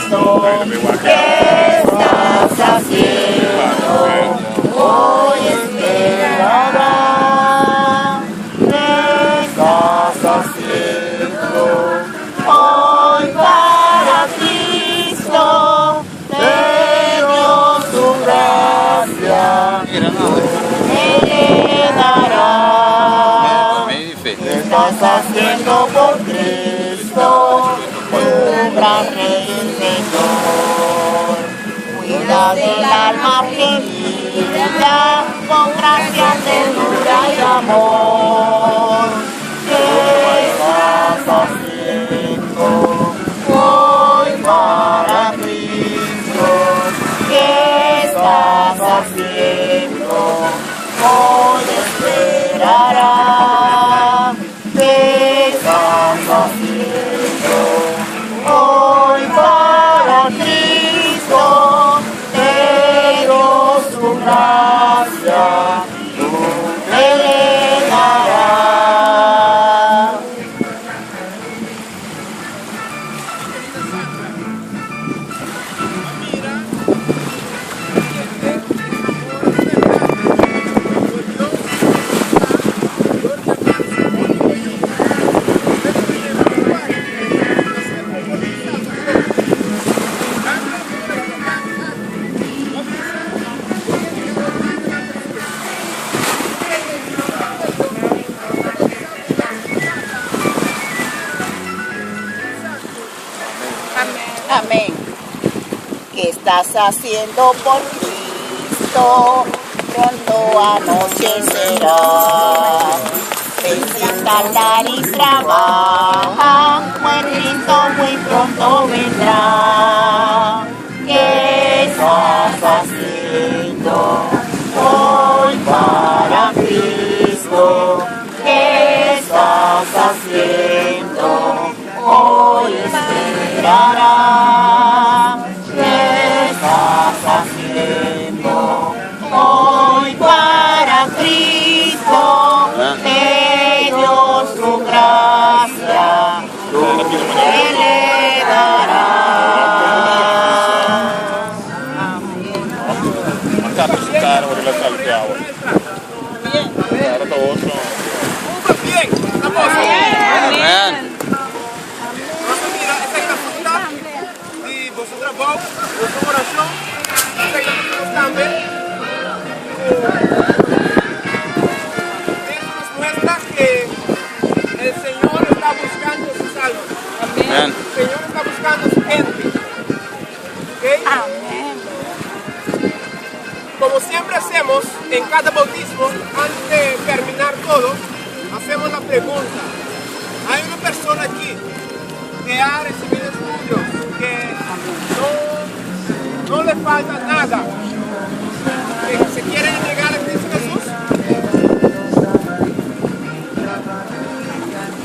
Cristo, ¿qué estás haciendo? Hoy esperará. ¿Qué estás haciendo? Hoy para Cristo te dio su gracia. Él le dará. ¿Qué estás haciendo por Cristo? Un gran Rey y Señor. Cuida del alma perdida con gracia, ternura y amor. ¿Qué estás haciendo hoy para Cristo? ¿Qué estás haciendo? Hoy esperará. ¿Qué estás haciendo hoy para Cristo? Te dio su gracia, tú le darás. Amén. ¿Qué estás haciendo por Cristo? Pronto anochecerá. Ven sin tardar y trabaja, pues Cristo muy pronto vendrá. ¿Qué estás haciendo hoy para Cristo? ¿Qué estás haciendo hoy? Esperará. ¿Qué estás haciendo hoy para Cristo? Te dio su gracia, tú le darás. Bien, Amén. y vosotras vos, vuestra oración, también. Eso nos muestra que el Señor está buscando sus almas. Amén. El Señor está buscando su gente. ¿Okay? Amén. Como siempre hacemos en cada bautismo, antes de terminar todo, hacemos la pregunta. Hay una persona aquí que ha recibido estudios, que no le falta nada, que se quiere entregar a Cristo Jesús.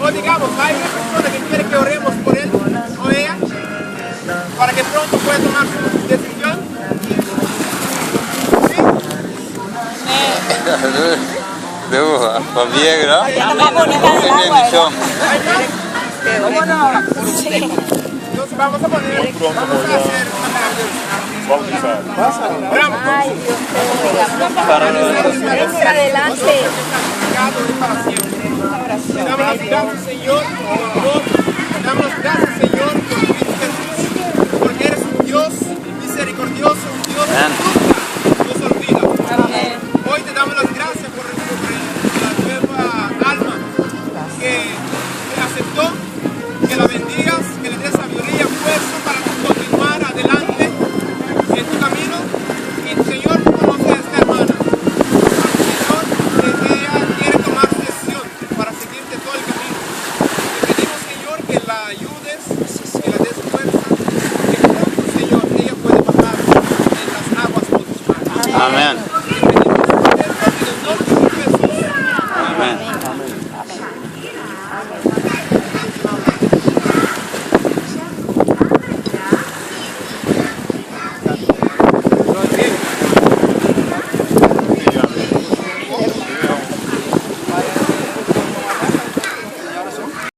O digamos, hay una persona que quiere que oremos por él o ella, para que pronto pueda tomar su decisión. ¿Sí? Va bien, ¿no? Más bonita del agua, Bendición. ¿Hay más? ¿Cómo no? Sí. Entonces vamos a hacer una oramos. Ay, Dios mío. Venga adelante. Para siempre. Damos las gracias, Señor, por favor. Damos las gracias, Señor.